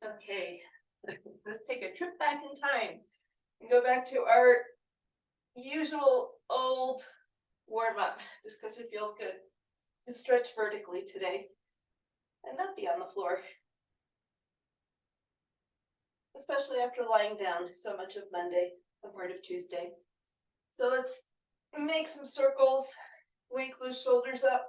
Okay, let's take a trip back in time and go back to our usual old warm up, just because it feels good to stretch vertically today and not be on the floor, especially after lying down so much of Monday and part of Tuesday. So let's make some circles, wake those shoulders up,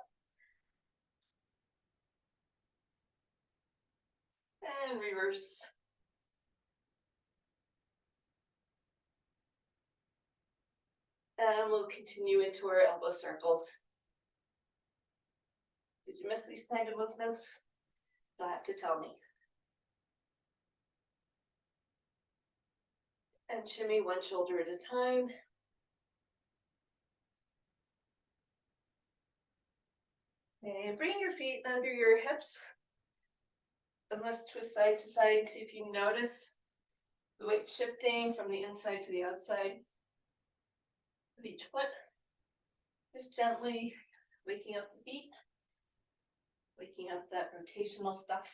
and reverse. And we'll continue into our elbow circles. Did you miss these kind of movements? You'll have to tell me. And shimmy one shoulder at a time. And bring your feet under your hips. And let's twist side to side. See if you notice the weight shifting from the inside to the outside of each foot. Just gently waking up the feet, waking up that rotational stuff.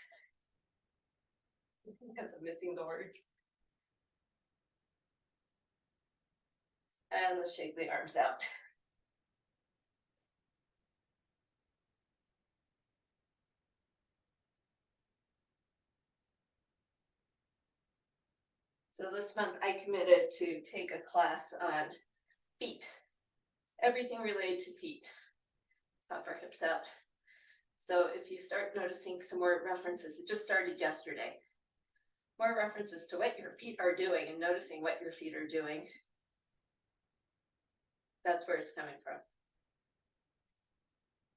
Because I'm missing the words. And let's shake the arms out. So this month I committed to take a class on feet, everything related to feet. Pop our hips out. So if you start noticing some more references, it just started yesterday. More references to what your feet are doing and noticing what your feet are doing. That's where it's coming from.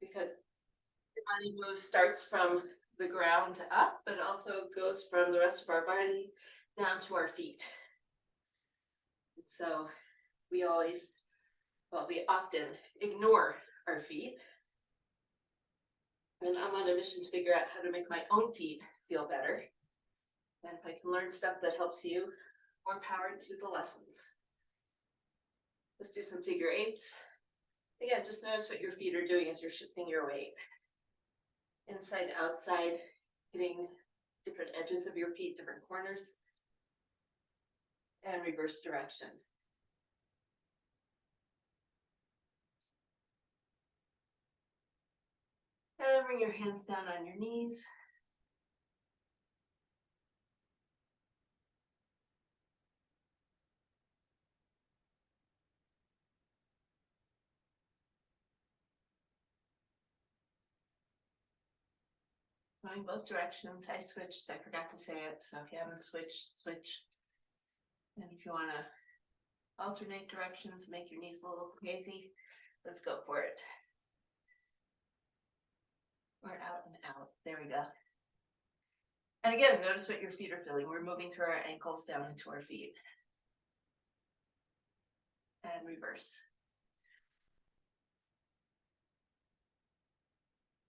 Because the body move starts from the ground up, but also goes from the rest of our body down to our feet. So we often ignore our feet. And I'm on a mission to figure out how to make my own feet feel better. And if I can learn stuff that helps you, more power to the lessons. Let's do some figure eights. Again, just notice what your feet are doing as you're shifting your weight. Inside, outside, hitting different edges of your feet, different corners. And reverse direction. And bring your hands down on your knees. Going both directions. I switched, I forgot to say it. So if you haven't switched, switch. And if you want to alternate directions, make your knees a little crazy, let's go for it. We're out and out. There we go. And again, notice what your feet are feeling. We're moving through our ankles down into our feet. And reverse.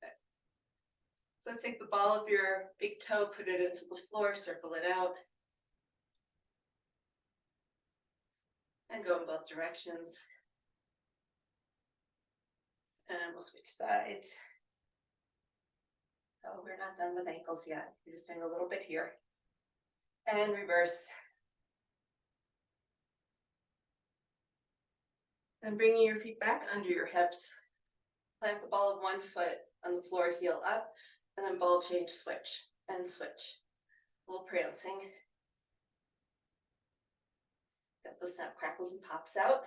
Okay. So let's take the ball of your big toe, put it into the floor, circle it out. And go in both directions. And we'll switch sides. Oh, we're not done with ankles yet. We're just doing a little bit here. And reverse. And bringing your feet back under your hips. Plant the ball of one foot on the floor, heel up, and then ball change, switch, and switch. A little prancing. Get those snap, crackles, and pops out.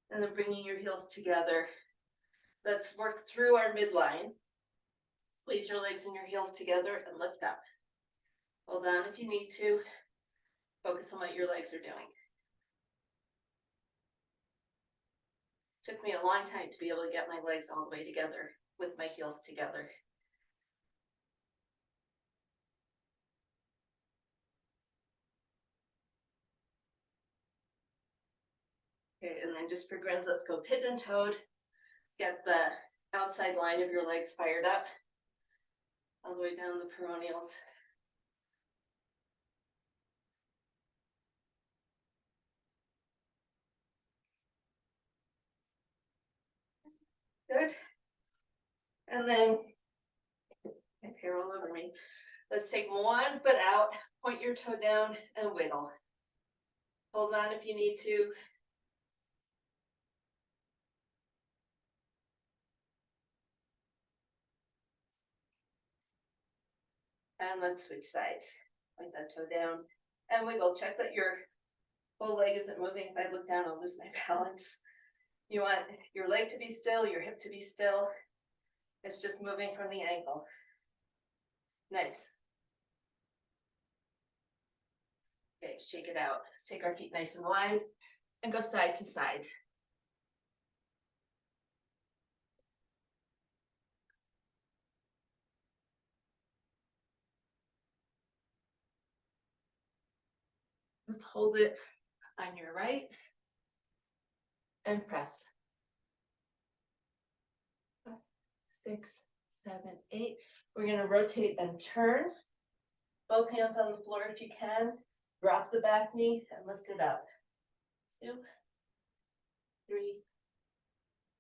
And then bringing your heels together. Let's work through our midline. Squeeze your legs and your heels together and lift up. Hold on if you need to. Focus on what your legs are doing. Took me a long time to be able to get my legs all the way together with my heels together. Okay, and then just for grins, let's go pigeon toed. Get the outside line of your legs fired up, all the way down the peroneals. Good. And then, my hair all over me. Let's take one foot out, point your toe down and wiggle. Hold on if you need to. And let's switch sides. Point that toe down and wiggle. Check that your whole leg isn't moving. If I look down, I'll lose my balance. You want your leg to be still, your hip to be still. It's just moving from the ankle. Nice. Okay, shake it out. Let's take our feet nice and wide and go side to side. Let's hold it on your right and press. 6, 7, 8. We're going to rotate and turn. Both hands on the floor if you can. Drop the back knee and lift it up. 2, 3,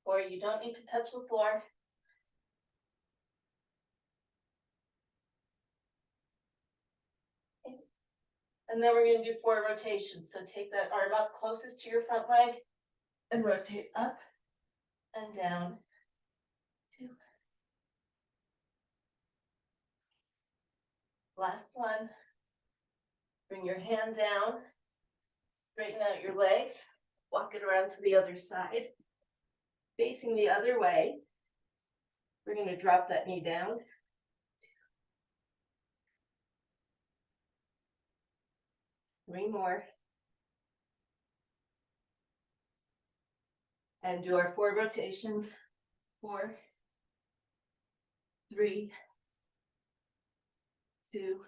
4. You don't need to touch the floor. Okay. And then we're going to do 4 rotations. So take that arm up closest to your front leg and rotate up and down. 2. Last one. Bring your hand down. Straighten out your legs. Walk it around to the other side. Facing the other way. We're going to drop that knee down. 3 more. And do our 4 rotations. 4, 3, 2,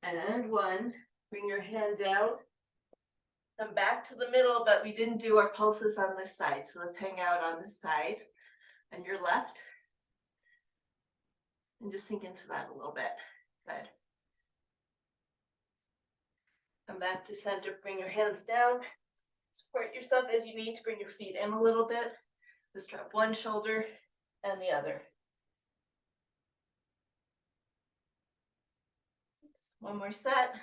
and 1. Bring your hand down. Come back to the middle, but we didn't do our pulses on this side. So let's hang out on this side and your left. And just sink into that a little bit. Good. Come back to center, bring your hands down. Support yourself as you need to bring your feet in a little bit. Let's drop one shoulder and the other. One more set.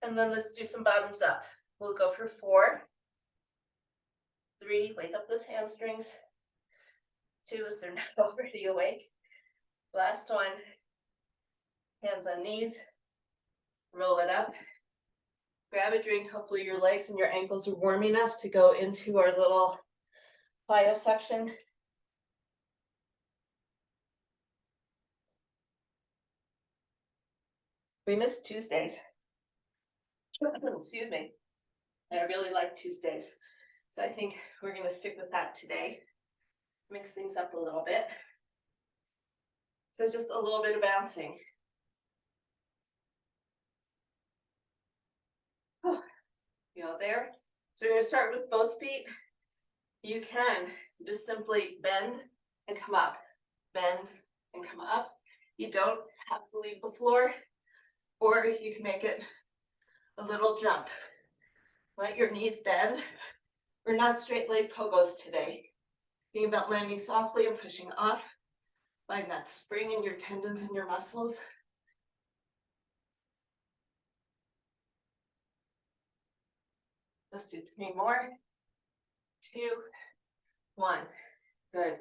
And then let's do some bottoms up. We'll go for 4, 3, wake up those hamstrings. 2, if they're not already awake. Last one, hands on knees, roll it up. Grab a drink, hopefully your legs and your ankles are warm enough to go into our little plyo section. We missed Tuesdays. Excuse me. And I really like Tuesdays. So I think we're gonna stick with that today. Mix things up a little bit. So just a little bit of bouncing. You know, there. So we're gonna start with both feet. You can just simply bend and come up. Bend and come up. You don't have to leave the floor, or you can make it a little jump. Let your knees bend. We're not straight leg pogos today. Think about landing softly and pushing off. Find that spring in your tendons and your muscles. Let's do 3 more. 2, 1. Good.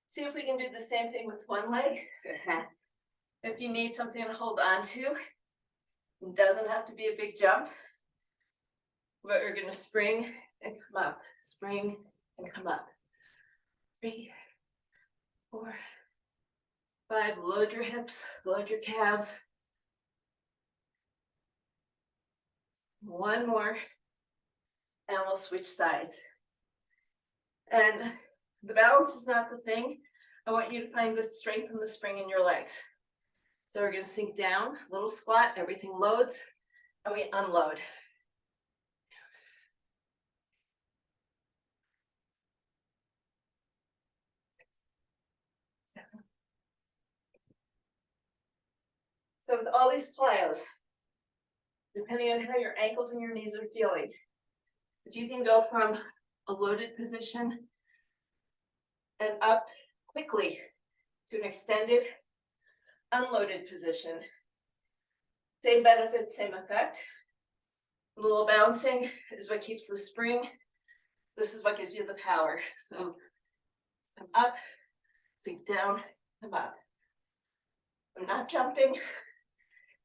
See if we can do the same thing with one leg. If you need something to hold on to, it doesn't have to be a big jump. But we're going to spring and come up. Spring and come up. 3, 4, 5. Load your hips, load your calves. 1 more. And we'll switch sides. And the balance is not the thing. I want you to find the strength and the spring in your legs. So we're going to sink down, little squat, everything loads, and we unload. So with all these plyos, depending on how your ankles and your knees are feeling, if you can go from a loaded position and up quickly to an extended, unloaded position. Same benefit, same effect. A little bouncing is what keeps the spring. This is what gives you the power. So come up, sink down, come up. I'm not jumping. If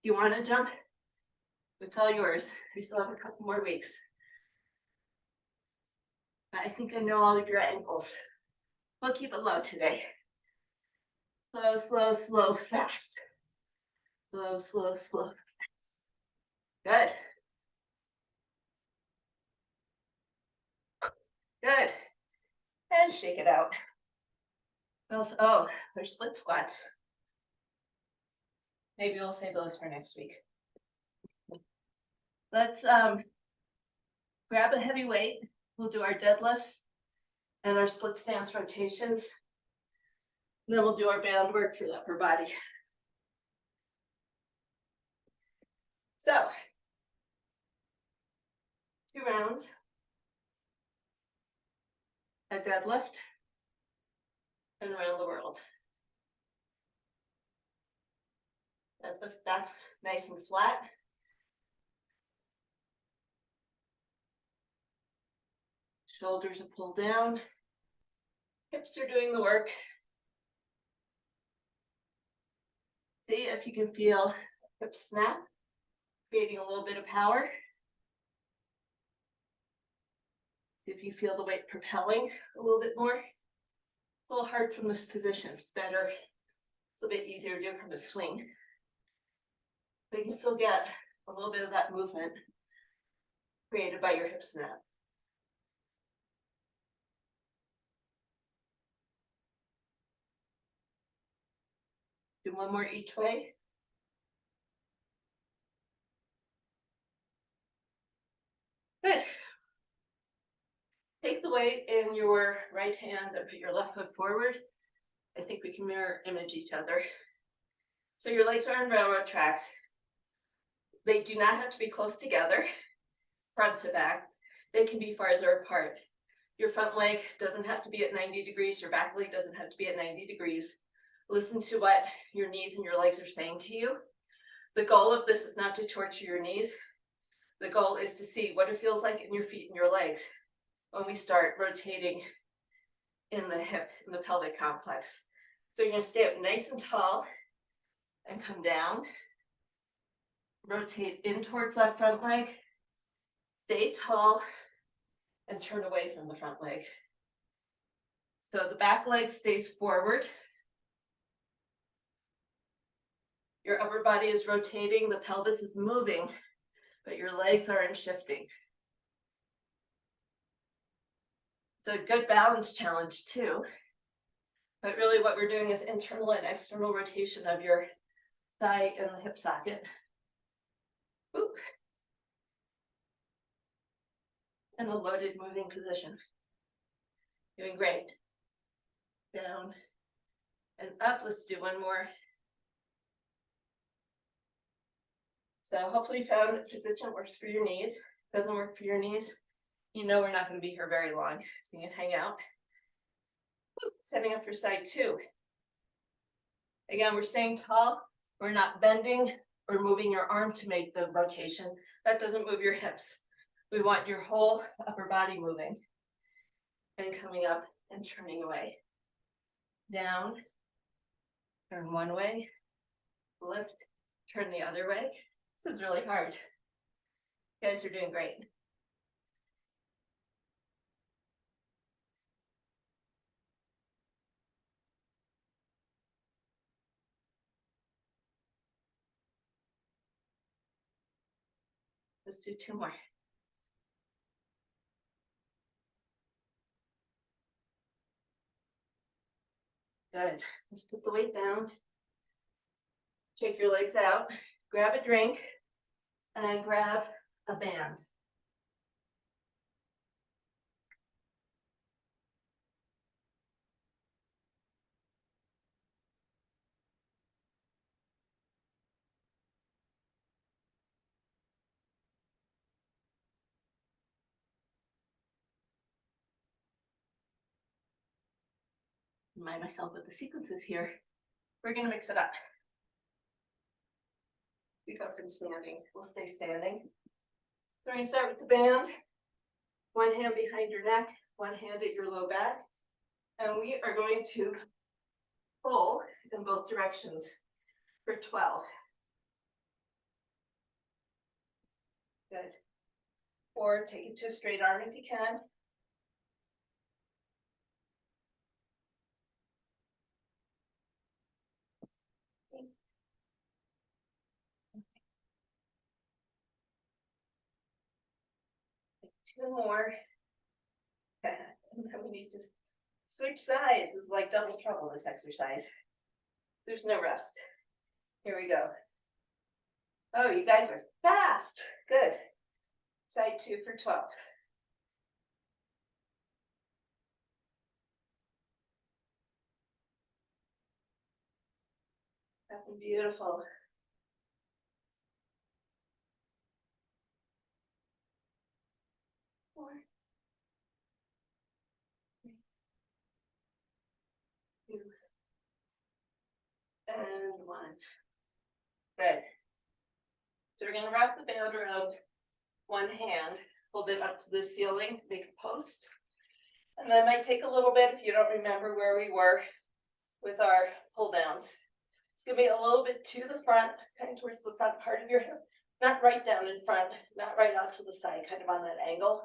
you want to jump, it's all yours. We still have a couple more weeks. I think I know all of your ankles. We'll keep it low today. Slow, slow, slow, fast. Slow, slow, slow, fast. Good. Good. And shake it out. Oh, there's split squats. Maybe we'll save those for next week. Let's grab a heavy weight. We'll do our deadlifts and our split stance rotations. And then we'll do our band work for the upper body. So, 2 rounds. A deadlift and around the world. Deadlift, that's nice and flat. Shoulders are pulled down. Hips are doing the work. See if you can feel hip snap, creating a little bit of power. See if you feel the weight propelling a little bit more. It's a little hard from this position. It's better. It's a bit easier to do from a swing. But you can still get a little bit of that movement created by your hip snap. Do one more each way. Good. Take the weight in your right hand and put your left foot forward. I think we can mirror image each other. So your legs are on railroad tracks. They do not have to be close together, front to back. They can be farther apart. Your front leg doesn't have to be at 90 degrees. Your back leg doesn't have to be at 90 degrees. Listen to what your knees and your legs are saying to you. The goal of this is not to torture your knees. The goal is to see what it feels like in your feet and your legs when we start rotating in the hip, in the pelvic complex. So you're going to stay up nice and tall and come down. Rotate in towards that front leg. Stay tall and turn away from the front leg. So the back leg stays forward. Your upper body is rotating, the pelvis is moving, but your legs aren't shifting. It's a good balance challenge too. But really what we're doing is internal and external rotation of your thigh and the hip socket. Oop. And a loaded moving position. Doing great. Down and up. Let's do one more. So hopefully you found a position works for your knees. Doesn't work for your knees, you know we're not going to be here very long. So you can hang out. Setting up for side 2. Again, we're staying tall. We're not bending or moving your arm to make the rotation. That doesn't move your hips. We want your whole upper body moving. And coming up and turning away. Down, turn one way, lift, turn the other way. This is really hard. You guys are doing great. Let's do 2 more. Good. Let's put the weight down. Take your legs out. Grab a drink. And then grab a band. remind myself what the sequence is here. We're gonna mix it up. We go from standing, we'll stay standing. So we're gonna start with the band. One hand behind your neck, one hand at your low back. And we are going to pull in both directions for 12. Good. Or take it to a straight arm if you can. Two more. And then we need to switch sides. It's like double trouble, this exercise. There's no rest. Here we go. Oh, you guys are fast. Good. Side 2 for 12. Beautiful. Four, 3, 2, and 1. Good. So we're going to wrap the band around one hand, hold it up to the ceiling, make a post. And then it might take a little bit if you don't remember where we were with our pull downs. It's going to be a little bit to the front, kind of towards the front part of your hip, not right down in front, not right out to the side, kind of on that angle.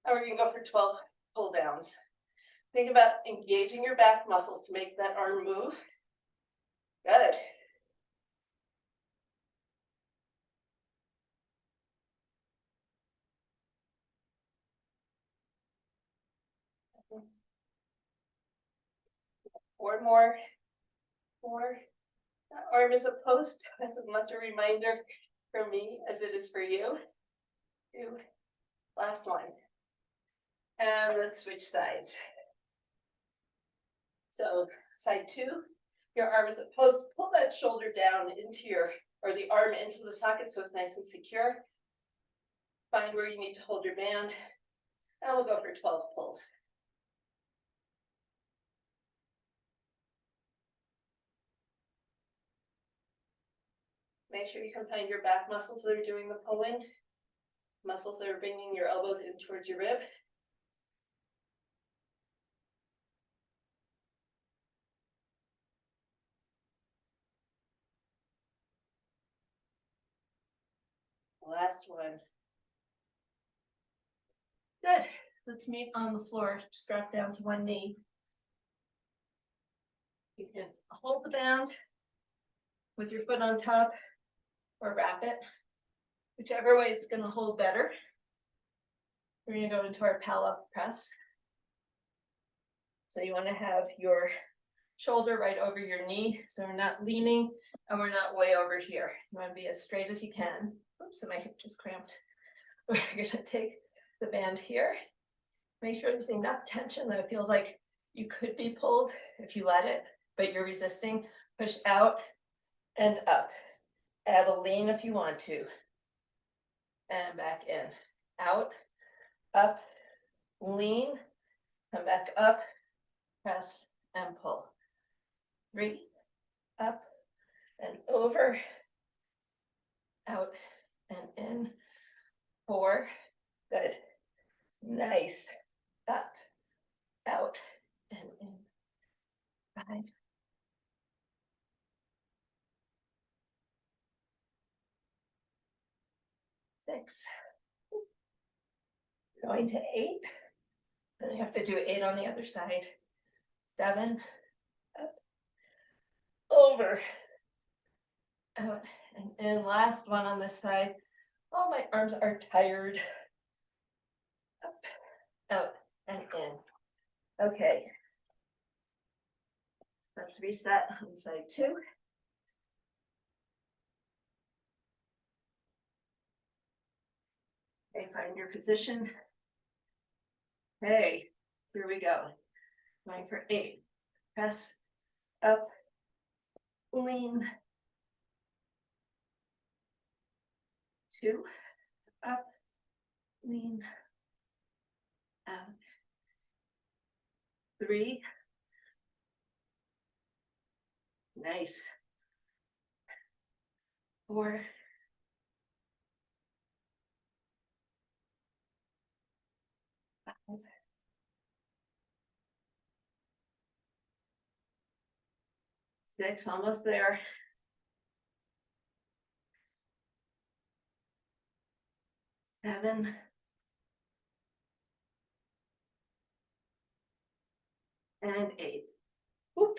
And we're going to go for 12 pull downs. Think about engaging your back muscles to make that arm move. Good. Four more. 4. That arm is a post. That's as much a reminder for me as it is for you. 2. Last one. And let's switch sides. So side 2, your arm is a post. Pull that shoulder down into your, or the arm into the socket so it's nice and secure. Find where you need to hold your band. And we'll go for 12 pulls. Make sure you can find your back muscles that are doing the pulling, muscles that are bringing your elbows in towards your rib. Last one. Good. Let's meet on the floor. Just drop down to one knee. You can hold the band with your foot on top or wrap it, whichever way it's going to hold better. We're going to go into our Pallof press. So you want to have your shoulder right over your knee, so we're not leaning and we're not way over here. You want to be as straight as you can. Oops, my hip just cramped. We're going to take the band here. Make sure there's enough tension that it feels like you could be pulled if you let it, but you're resisting. Push out and up. Add a lean if you want to. And back in. Out, up, lean, come back up, press and pull. 3, up and over, out and in. 4, good. Nice. Up, out, and in. 5. 6. Going to 8. Then you have to do 8 on the other side. 7. Up, over, out, and in. Last one on this side. Oh, my arms are tired. Up, out, and in. Okay. Let's reset on side 2. Okay, find your position. Okay, here we go. Going for 8. Press, up, lean. 2, up, lean, out. 3, Nice. 4. 5. 6, almost there. 7. And 8. Whoop.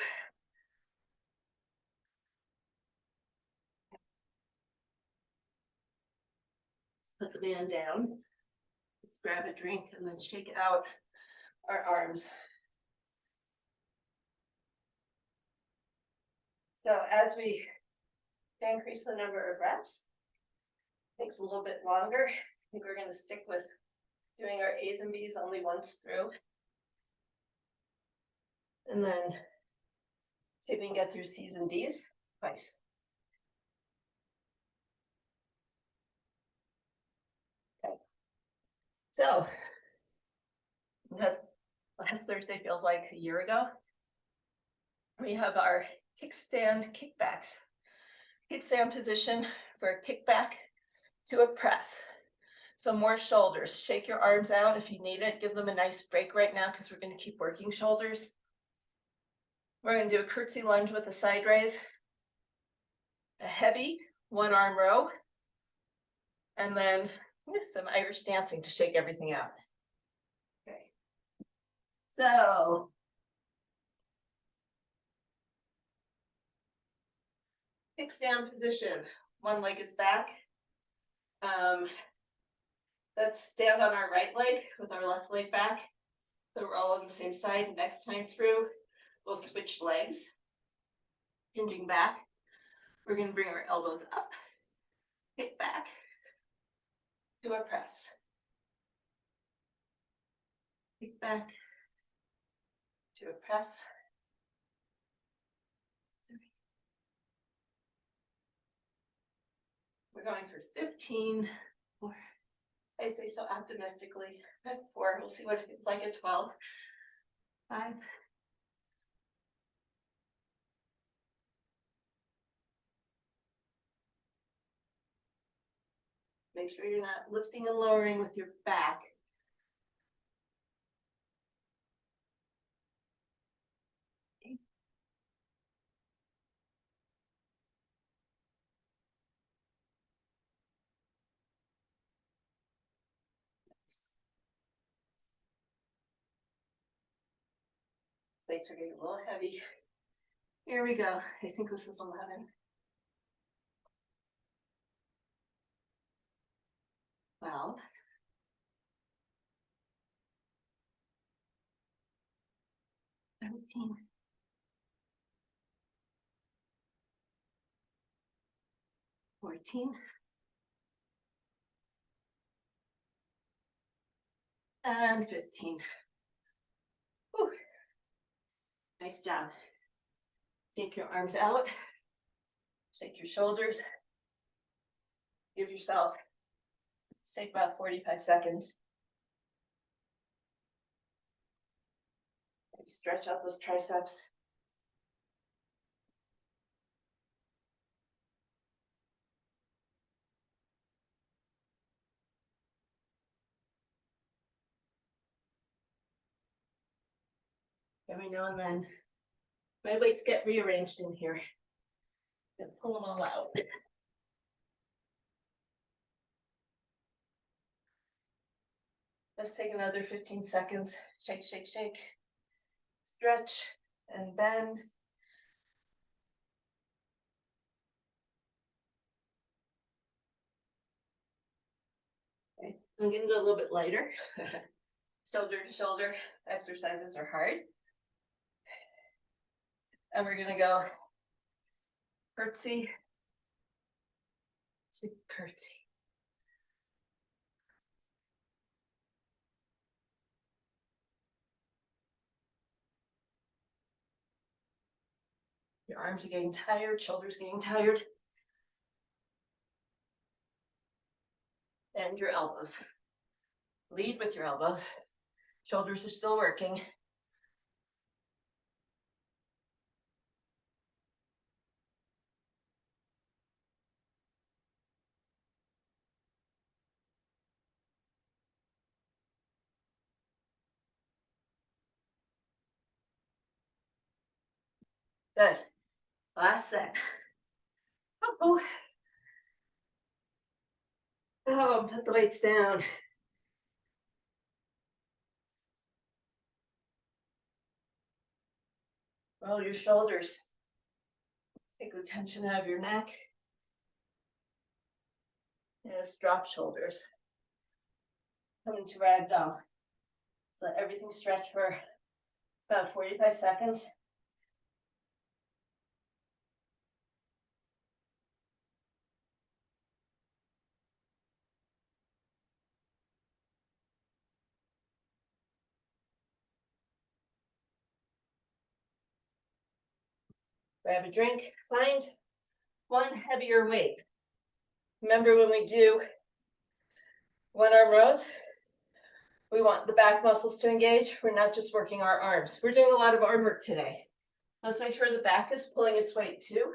Put the band down. Let's grab a drink and then shake out our arms. So as we increase the number of reps, takes a little bit longer. I think we're going to stick with doing our A's and B's only once through. And then see if we can get through C's and D's twice. Okay. So, last Thursday feels like a year ago. We have our kickstand kickbacks. Kickstand position for a kickback to a press. So more shoulders. Shake your arms out if you need it. Give them a nice break right now because we're going to keep working shoulders. We're going to do a curtsy lunge with a side raise, a heavy one arm row, and then some Irish dancing to shake everything out. Okay. So kickstand position. One leg is back. Let's stand on our right leg with our left leg back. So we're all on the same side. Next time through, we'll switch legs. Hinging back. We're going to bring our elbows up, kick back, do a press. Kick back, do a press. 3. We're going for 15. 4. I say so optimistically. At 4, we'll see what it feels like at 12. 5. 'Make sure you're not lifting and lowering with your back. 8. 'Weights are getting a little heavy. Here we go. I think this is 11. 12. 13. 14. And 15. Whew. Nice job. Take your arms out. Shake your shoulders. Give yourself, say, about 45 seconds. Maybe stretch out those triceps. Every now and then, my weights get rearranged in here. And pull them all out. Let's take another 15 seconds. Shake, shake, shake. Stretch and bend. Okay. I'm going to go a little bit lighter. Shoulder to shoulder exercises are hard. And we're going to go curtsy to curtsy. Your arms are getting tired, shoulders getting tired. And your elbows. Lead with your elbows. Shoulders are still working. Good. Last set. Oh, oh, put the weights down. Roll your shoulders. Take the tension out of your neck. Yes, drop shoulders. Come into ragdoll. Let everything stretch for about 45 seconds. Grab a drink. Find one heavier weight. Remember when we do one arm rows, we want the back muscles to engage. We're not just working our arms. We're doing a lot of arm work today. Let's make sure the back is pulling its weight too.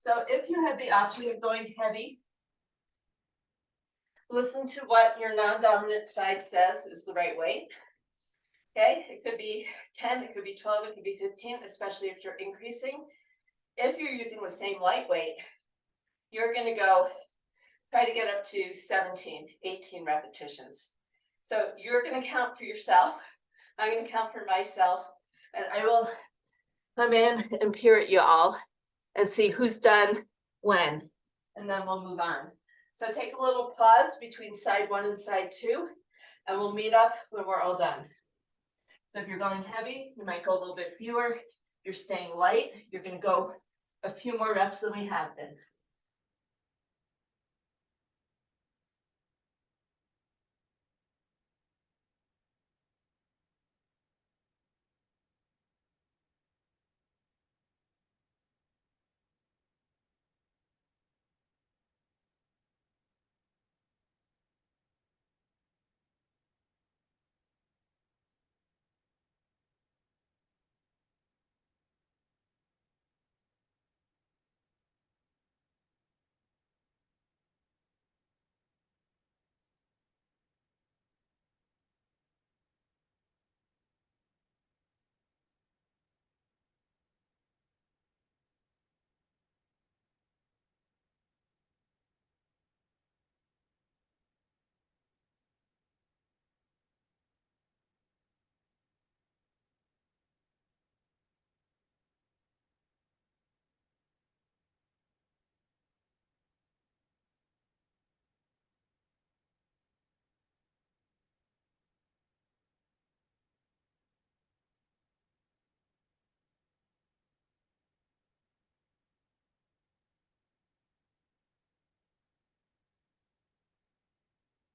So if you have the option of going heavy, listen to what your non-dominant side says is the right weight. Okay, it could be 10, it could be 12, it could be 15, especially if you're increasing. If you're using the same light weight, you're going to go try to get up to 17, 18 repetitions. So you're going to count for yourself. I'm going to count for myself, and I will come in and peer at you all and see who's done when, and then we'll move on. So take a little pause between side one and side two, and we'll meet up when we're all done. So if you're going heavy, you might go a little bit fewer. If you're staying light, you're going to go a few more reps than we have been.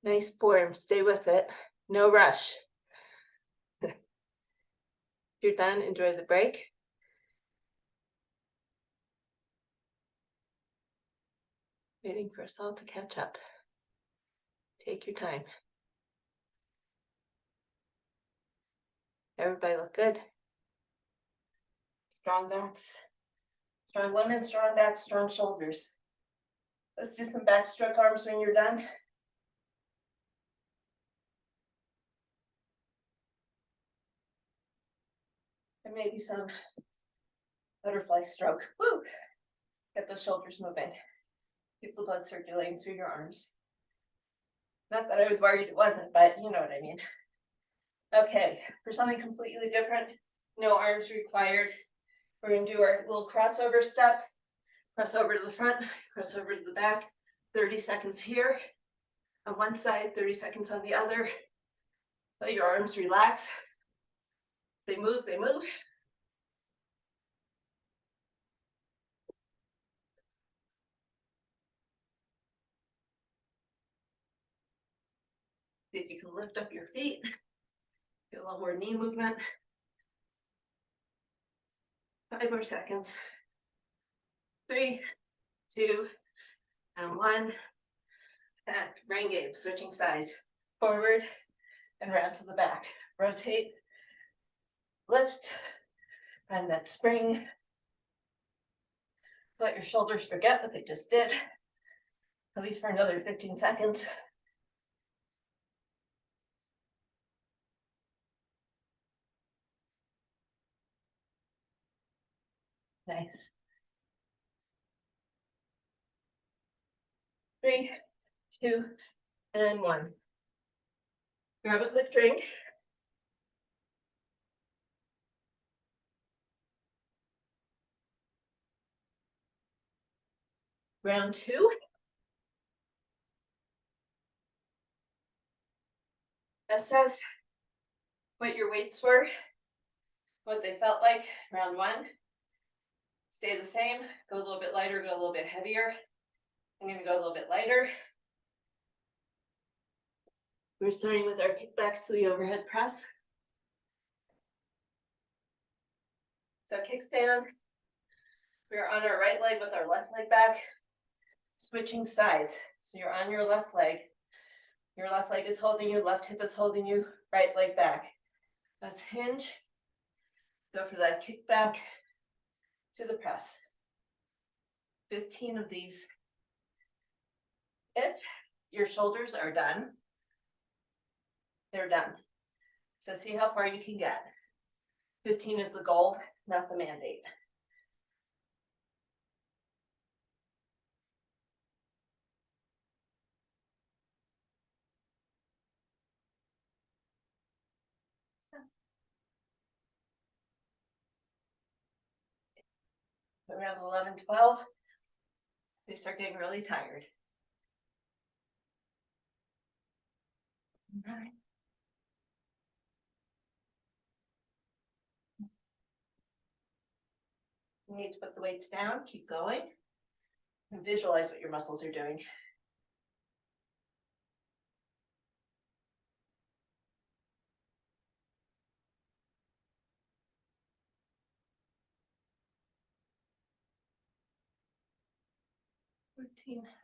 Nice form, stay with it. No rush. If you're done, enjoy the break. Waiting for us all to catch up. Take your time. Everybody look good. Strong backs. Strong women, strong backs, strong shoulders. Let's do some backstroke arms when you're done. And maybe some butterfly stroke. Woo! Get those shoulders moving. Keep the blood circulating through your arms. Not that I was worried it wasn't, but you know what I mean. Okay, for something completely different, no arms required. We're going to do our little crossover step. Cross over to the front, cross over to the back. 30 seconds here on one side, 30 seconds on the other. Let your arms relax. They move, they move. See if you can lift up your feet. Get a little more knee movement. 5 more seconds. 3, 2, and 1. And brain game, switching sides. Forward and round to the back. Rotate, lift, and that spring. Let your shoulders forget what they just did, at least for another 15 seconds. Nice. 3, 2, and 1. Grab a quick drink. Round 2. Assess what your weights were, what they felt like. Round 1. Stay the same, go a little bit lighter, go a little bit heavier. I'm gonna go a little bit lighter. We're starting with our kickbacks to the overhead press. So kickstand. We're on our right leg with our left leg back, switching sides. So you're on your left leg. Your left leg is holding you, left hip is holding you, right leg back. Let's hinge. Go for that kick back to the press. 15 of these. If your shoulders are done, they're done. So see how far you can get. 15 is the goal, not the mandate. Around 11, 12, they start getting really tired. 9. You need to put the weights down, keep going, and visualize what your muscles are doing.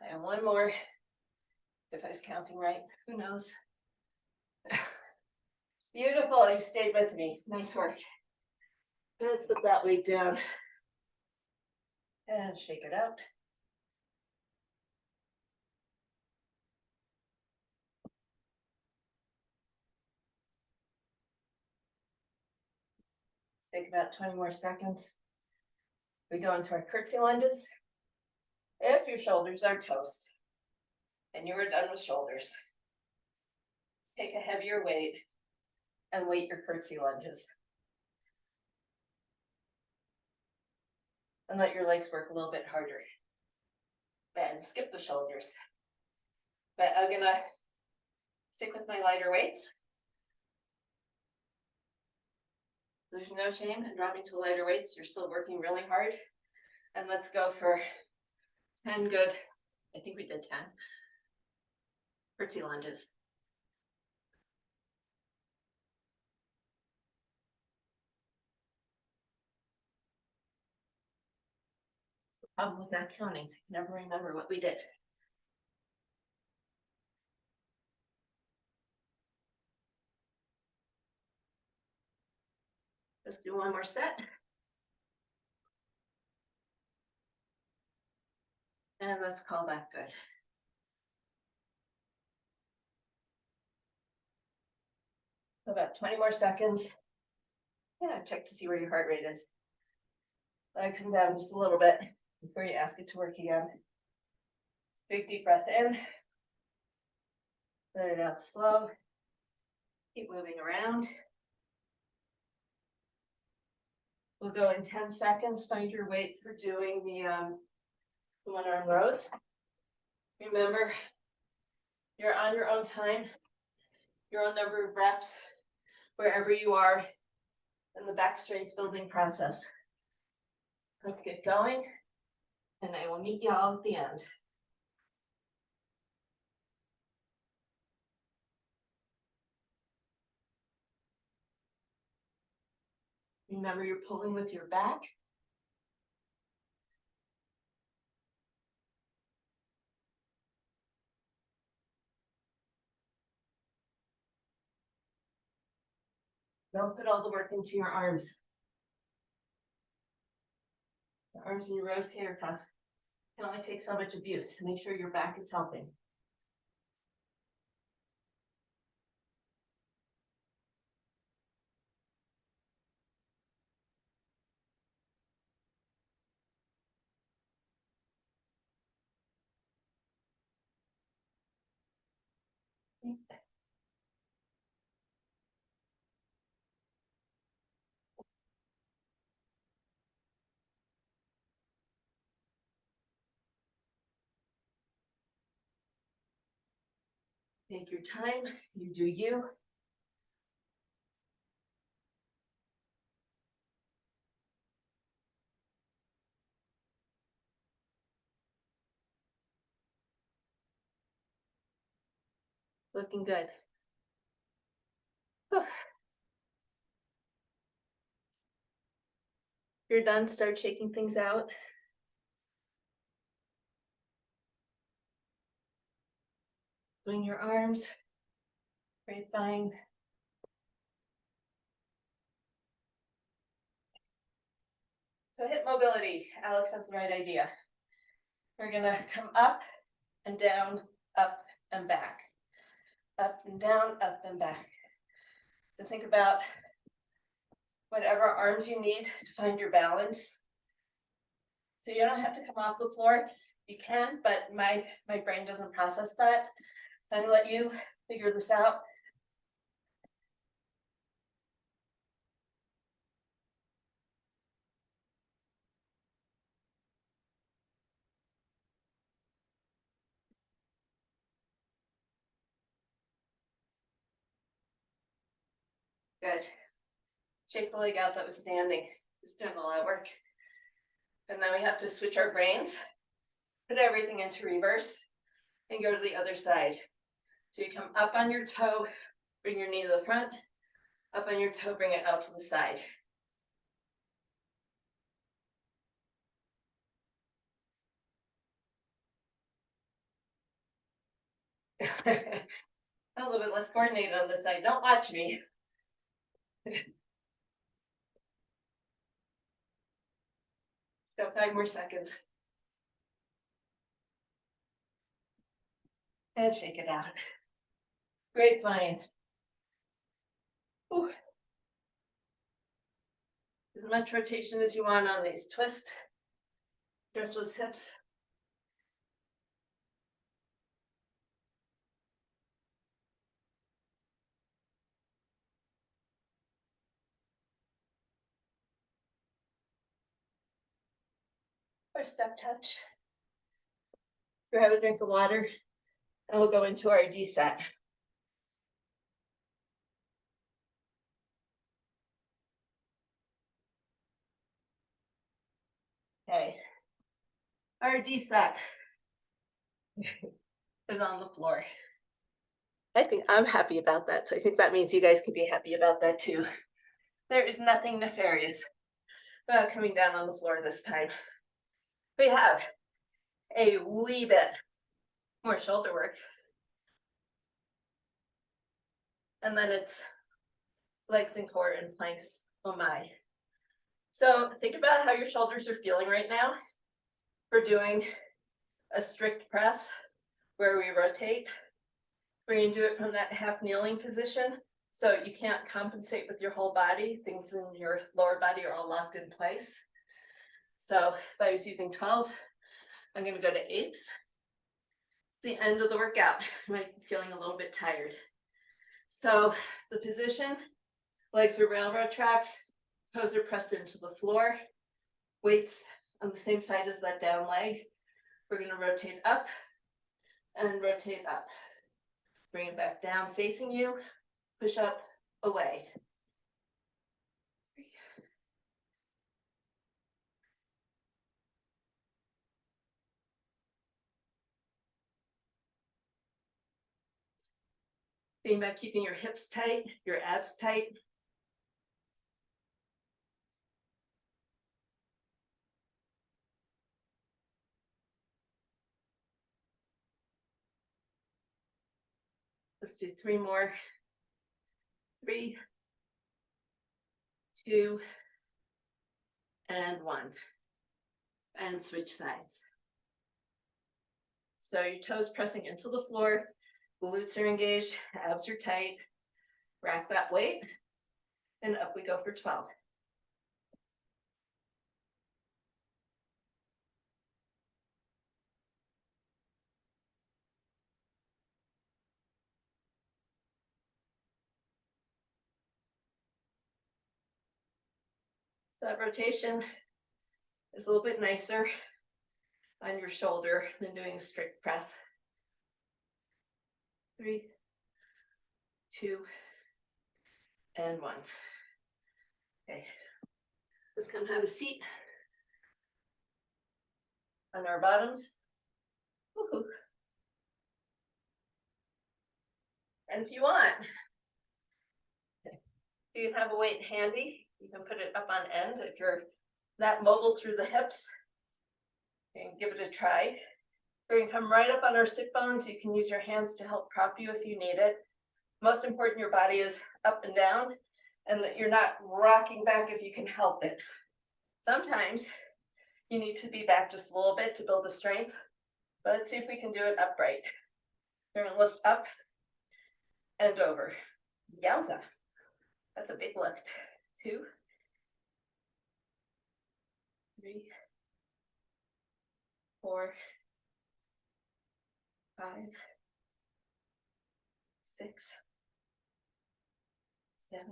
I have one more. If I was counting right, who knows? Beautiful, you stayed with me. Nice work. Let's put that weight down. And shake it out. Take about 20 more seconds. We go into our curtsy lunges. If your shoulders are toast and you are done with shoulders, take a heavier weight and weight your curtsy lunges. And let your legs work a little bit harder. And skip the shoulders. But I'm gonna stick with my lighter weights. There's no shame in dropping to lighter weights. You're still working really hard. And let's go for 10 good, I think we did 10. Curtsy lunges. Problem with not counting. Never remember what we did. Let's do one more set. And let's call that good. About 20 more seconds. Yeah, check to see where your heart rate is. Let it come down just a little bit before you ask it to work again. Big deep breath in. Let it out slow. Keep moving around. We'll go in 10 seconds. Find your weight for doing the one arm rows. Remember, you're on your own time, your own number of reps, wherever you are in the back strength building process. Let's get going, and I will meet you all at the end. Remember, you're pulling with your back. Don't put all the work into your arms. The arms in your rotator cuff can only take so much abuse. Make sure your back is helping. Take your time, you do you. Looking good. If you're done, start shaking things out. Swing your arms. Grapevine. So hip mobility, Alex has the right idea. We're gonna come up and down, up and back. Up and down, up and back. So think about whatever arms you need to find your balance. So you don't have to come off the floor. You can, but my brain doesn't process that. So I'm gonna let you figure this out. Good. Shake the leg out that was standing. Just doing a lot of work. And then we have to switch our brains, put everything into reverse, and go to the other side. So you come up on your toe, bring your knee to the front, up on your toe, bring it out to the side. A little bit less coordinated on this side. Don't watch me. Let's go 5 more seconds. And shake it out. Grapevine. Ooh. As much rotation as you want on these. Twist. Stretch those hips. Or step touch. Grab a drink of water, and we'll go into our D set. Okay. Our D set is on the floor. I think I'm happy about that. So I think that means you guys can be happy about that too. There is nothing nefarious about coming down on the floor this time. We have a wee bit more shoulder work. And then it's legs and core and planks. Oh my. So think about how your shoulders are feeling right now. We're doing a strict press where we rotate. We're going to do it from that half kneeling position. So you can't compensate with your whole body. Things in your lower body are all locked in place. So if I was using 12s, I'm going to go to 8s. It's the end of the workout. You might be feeling a little bit tired. So the position, legs are railroad tracks, toes are pressed into the floor, weights on the same side as that down leg. We're going to rotate up and rotate up. Bring it back down facing you, push up, away. Think about keeping your hips tight, your abs tight. Let's do 3 more. 3, 2, and 1. And switch sides. So your toes pressing into the floor, glutes are engaged, abs are tight. Rack that weight, and up we go for 12. That rotation is a little bit nicer on your shoulder than doing a strict press. 3, 2, and 1. Okay, let's come have a seat on our bottoms. Woo-hoo. And if you want, you have a weight handy, you can put it up on end. If you're not mobile through the hips, you can give it a try. We're gonna come right up on our sit bones. You can use your hands to help prop you if you need it. Most important, your body is up and down and that you're not rocking back if you can help it. Sometimes you need to be back just a little bit to build the strength, but let's see if we can do it upright. We're gonna lift up and over. Yowza, that's a big lift. 2, 3, 4, 5, 6, 7,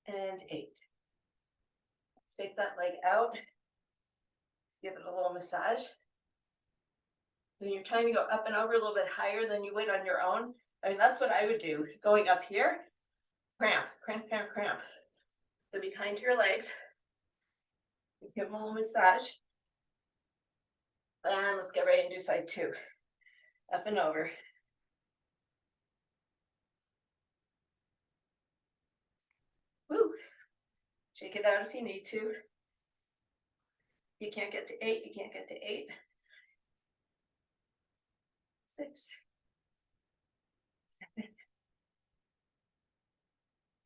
and 8. Take that leg out, give it a little massage. When you're trying to go up and over a little bit higher than you would on your own, I mean, that's what I would do. Going up here, cramp, cramp, cramp, cramp. So be kind to your legs. Give them a little massage. And let's get ready and do side 2. Up and over. Woo. Shake it out if you need to. You can't get to 8, you can't get to 8. 6, 7.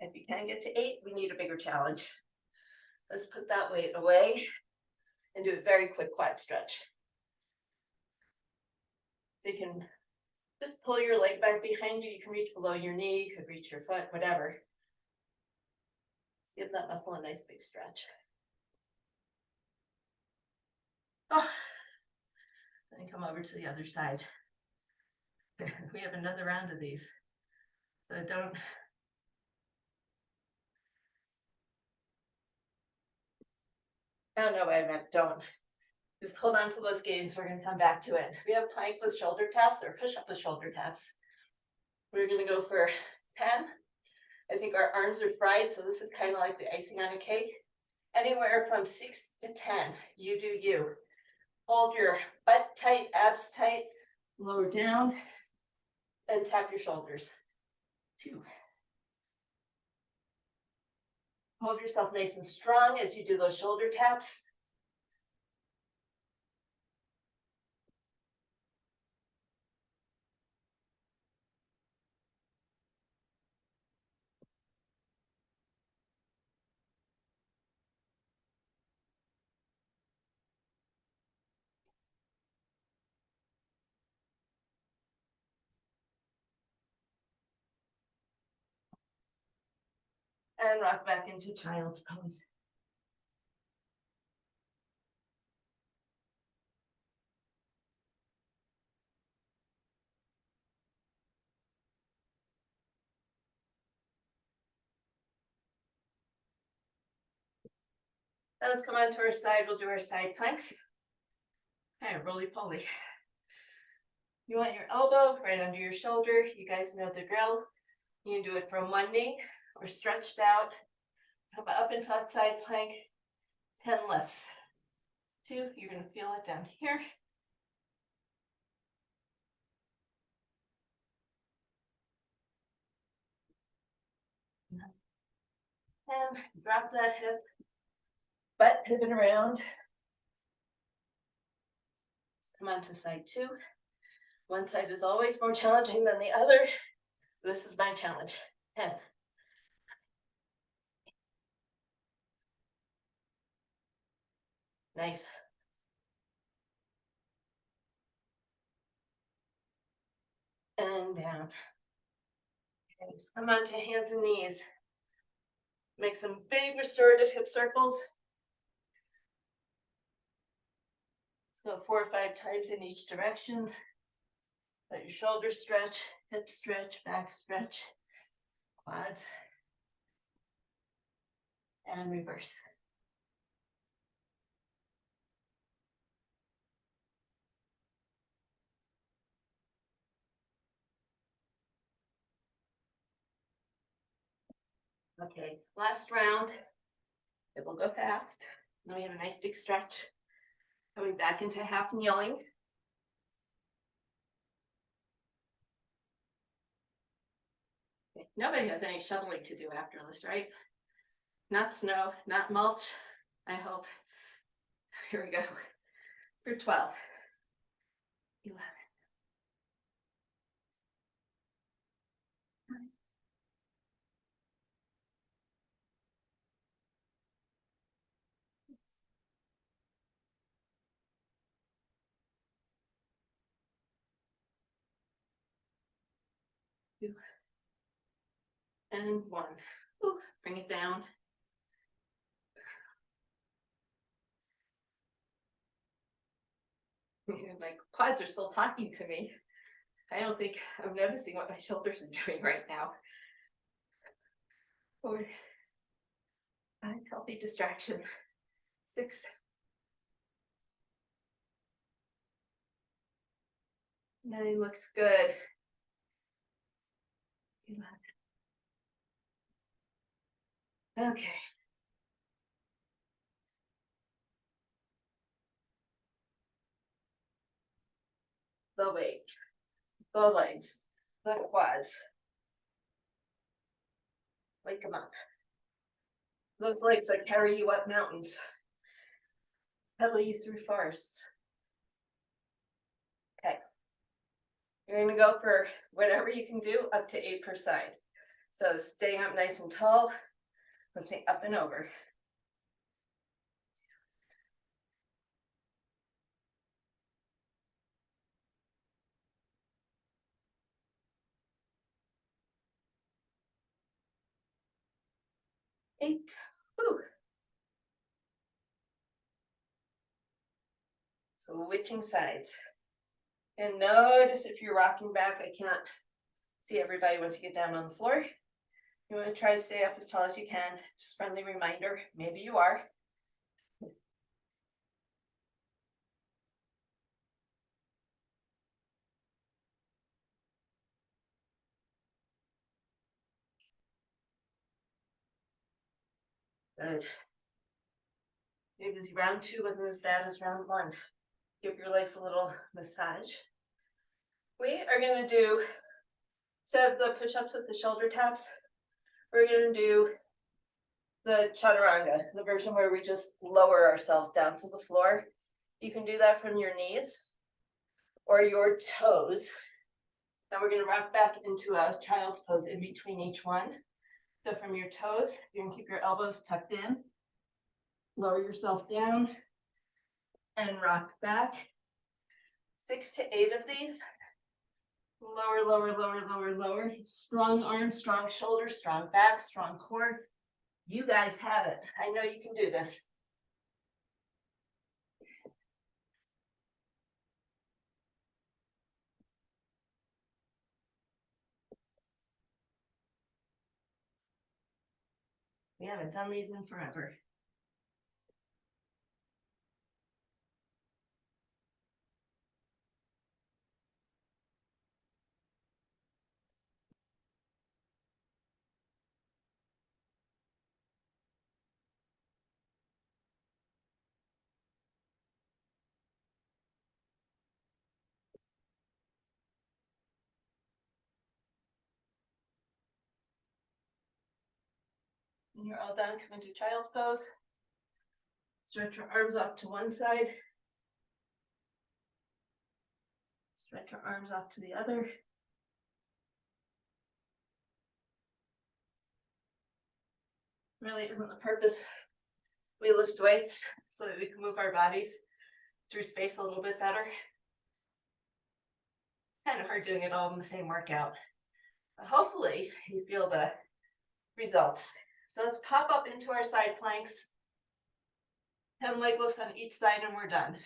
If you can't get to 8, we need a bigger challenge. Let's put that weight away and do a very quick quad stretch. So you can just pull your leg back behind you. You can reach below your knee, you could reach your foot, whatever. Give that muscle a nice big stretch. Oh. Then come over to the other side. We have another round of these. So don't. Oh no, wait a minute, don't. Just hold on to those gains. We're going to come back to it. We have plank with shoulder taps or push up with shoulder taps. We're going to go for 10. I think our arms are fried, so this is kind of like the icing on a cake. Anywhere from 6 to 10, you do you. Hold your butt tight, abs tight, lower down, and tap your shoulders. 2. Hold yourself nice and strong as you do those shoulder taps. And rock back into child's pose. Now let's come on to our side. We'll do our side planks. Kind of roly-poly. You want your elbow right under your shoulder. You guys know the drill. You can do it from one knee or stretched out. Come up into that side plank. 10 lifts. 2, you're going to feel it down here. And drop that hip. Butt pivot around. Let's come on to side 2. One side is always more challenging than the other. This is my challenge. 10. Nice. And down. Okay, just come on to hands and knees. Make some big restorative hip circles. Let's go 4 or 5 times in each direction. Let your shoulders stretch, hip stretch, back stretch, quads. and reverse. Okay, last round. It will go fast. Then we have a nice big stretch. Coming back into half kneeling. Okay. Nobody has any shoveling to do after this, right? Not snow, not mulch, I hope. Here we go. For 12, 11, 2, and 1. Ooh, bring it down. My quads are still talking to me. I don't think I'm noticing what my shoulders are doing right now. 4, 5, healthy distraction. 6, 9, looks good. 11. Okay. The weight, the legs, the quads. Wake them up. Those legs that carry you up mountains, pedal you through forests. Okay. You're gonna go for whatever you can do, up to 8 per side. So staying up nice and tall, lifting up and over. 8. Whew. So switching sides. And notice if you're rocking back, I can't see everybody once you get down on the floor. You want to try to stay up as tall as you can. Just friendly reminder, maybe you are. Good. Maybe round 2 wasn't as bad as round 1. Give your legs a little massage. We are going to do, instead of the push-ups with the shoulder taps, we're going to do the chaturanga, the version where we just lower ourselves down to the floor. You can do that from your knees or your toes. Now we're going to rock back into a child's pose in between each one. So from your toes, you can keep your elbows tucked in, lower yourself down, and rock back. 6 to 8 of these. Lower, lower, lower, lower, lower. Strong arms, strong shoulders, strong back, strong core. You guys have it. I know you can do this. We haven't done these in forever. When you're all done, come into child's pose. Stretch your arms off to one side. Stretch your arms off to the other. Really isn't the purpose. We lift weights so that we can move our bodies through space a little bit better. Kind of hard doing it all in the same workout. But hopefully you feel the results. So let's pop up into our side planks. 10 leg lifts on each side and we're done.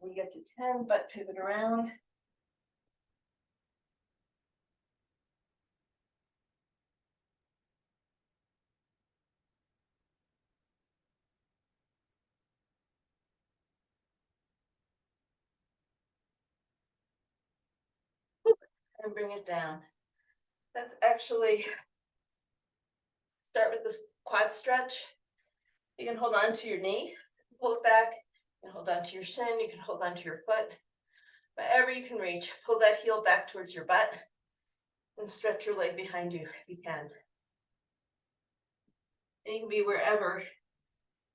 When we get to 10, butt pivot around. And bring it down. That's actually, start with this quad stretch. You can hold on to your knee, pull it back, you can hold on to your shin, you can hold on to your foot. Wherever you can reach, pull that heel back towards your butt and stretch your leg behind you if you can. And you can be wherever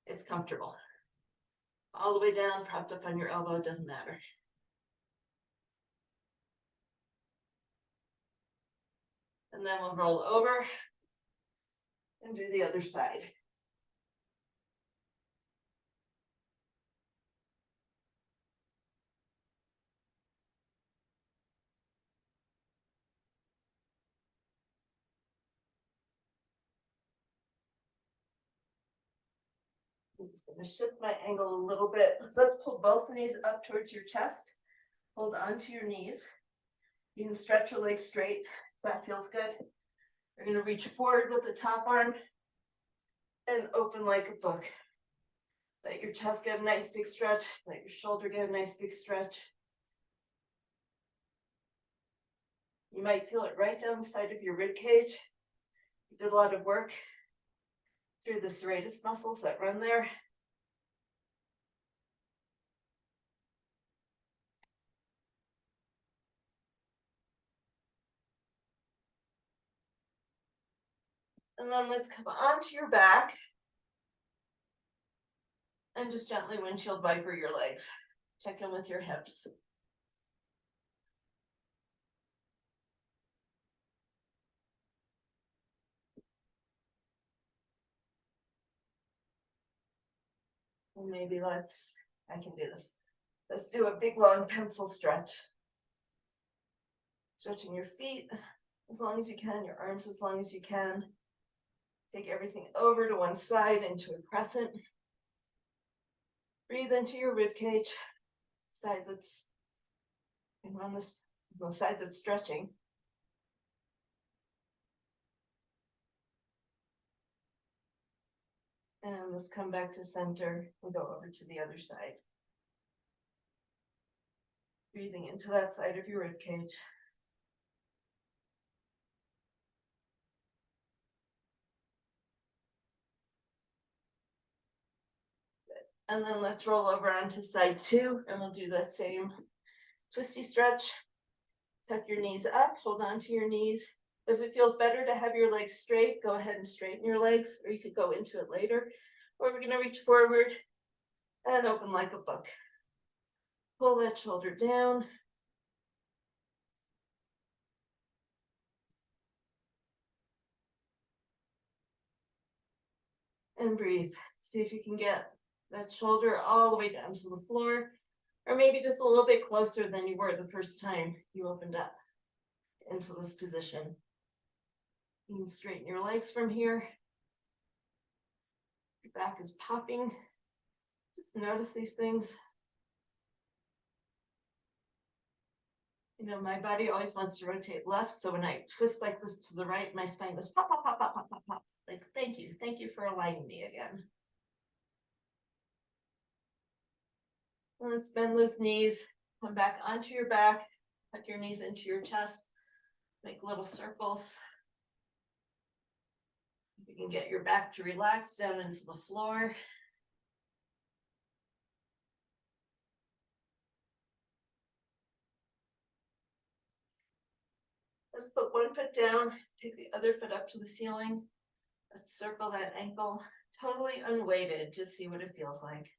it's comfortable. All the way down, propped up on your elbow, doesn't matter. And then we'll roll over and do the other side. I'm just going to shift my angle a little bit. Let's pull both knees up towards your chest. Hold on to your knees. You can stretch your legs straight. That feels good. You're going to reach forward with the top arm and open like a book. Let your chest get a nice big stretch. Let your shoulder get a nice big stretch. You might feel it right down the side of your rib cage. You did a lot of work through the serratus muscles that run there. And then let's come onto your back and just gently windshield wiper your legs. Check in with your hips. And maybe I can do this. Let's do a big long pencil stretch. Stretching your feet as long as you can, your arms as long as you can. Take everything over to one side into a crescent. Breathe into your rib cage, side that's, and run this, the side that's stretching. And let's come back to center and go over to the other side. Breathing into that side of your rib cage. And then let's roll over onto side 2 and we'll do the same twisty stretch. Tuck your knees up, hold on to your knees. If it feels better to have your legs straight, go ahead and straighten your legs, or you could go into it later. Or we're gonna reach forward and open like a book. Pull that shoulder down. And breathe. See if you can get that shoulder all the way down to the floor, or maybe just a little bit closer than you were the first time you opened up into this position. You can straighten your legs from here. Your back is popping. Just notice these things. You know, my body always wants to rotate left, so when I twist like this to the right, my spine goes pop, pop, pop, pop, pop, pop, pop. Like, thank you for aligning me again. Let's bend those knees, come back onto your back, tuck your knees into your chest, make little circles. You can get your back to relax down into the floor. Let's put one foot down, take the other foot up to the ceiling. Let's circle that ankle, totally unweighted, just see what it feels like.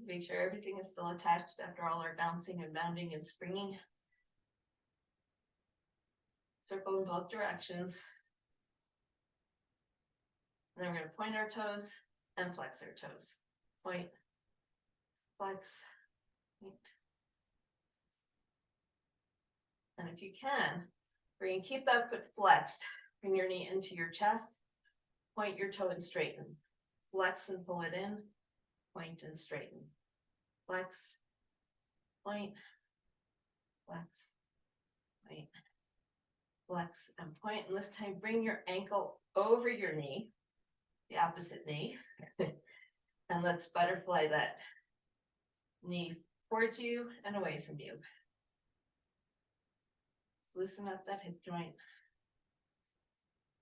Make sure everything is still attached after all our bouncing and bounding and springing. Circle in both directions. And then we're going to point our toes and flex our toes. Point, flex, point. And if you can, we're going to keep that foot flexed. Bring your knee into your chest. Point your toe and straighten. Flex and pull it in. Point and straighten. flex, point, flex, point, flex, and point. And this time bring your ankle over your knee, the opposite knee. And let's butterfly that knee towards you and away from you. Loosen up that hip joint.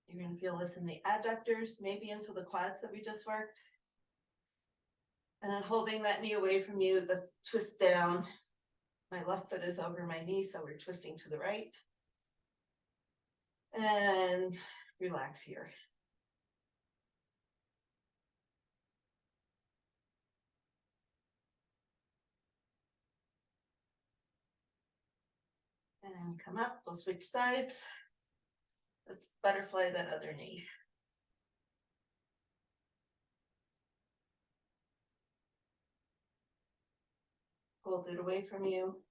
You're going to feel this in the adductors, maybe into the quads that we just worked. And then holding that knee away from you, let's twist down. My left foot is over my knee, so we're twisting to the right. And relax here. And come up, we'll switch sides. Let's butterfly that other knee. Hold it away from you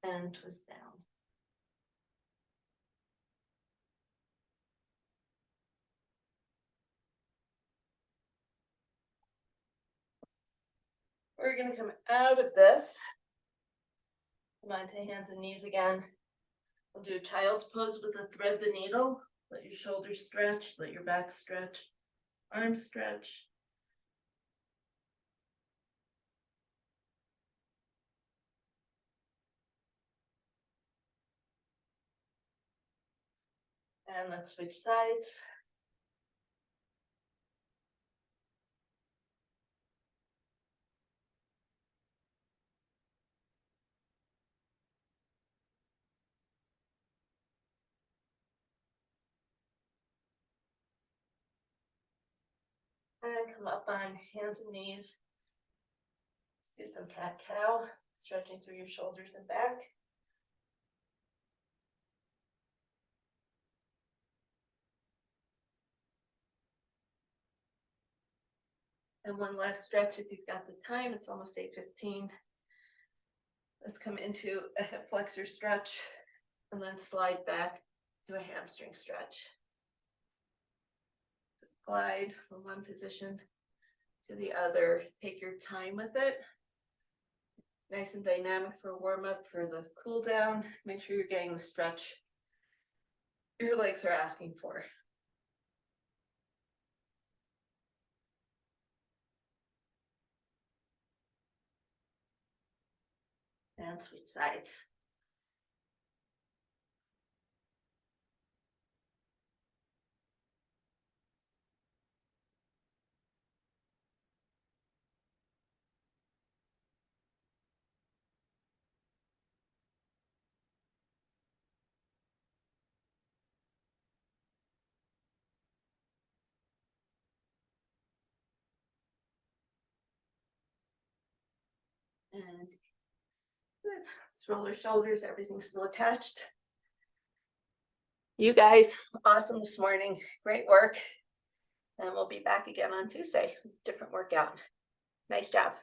and twist down. We're going to come out of this. Come on to hands and knees again. We'll do child's pose with the thread the needle. Let your shoulders stretch, let your back stretch, arms stretch. And let's switch sides. And come up on hands and knees. Let's do some cat-cow, stretching through your shoulders and back. And one last stretch if you've got the time. It's almost 8:15. Let's come into a hip flexor stretch and then slide back to a hamstring stretch. So glide from one position to the other. Take your time with it. Nice and dynamic for warm up, for the cool down. Make sure you're getting the stretch your legs are asking for. And switch sides. And good. Let's roll our shoulders, everything's still attached. You guys, awesome this morning. Great work. And we'll be back again on Tuesday. Different workout. Nice job.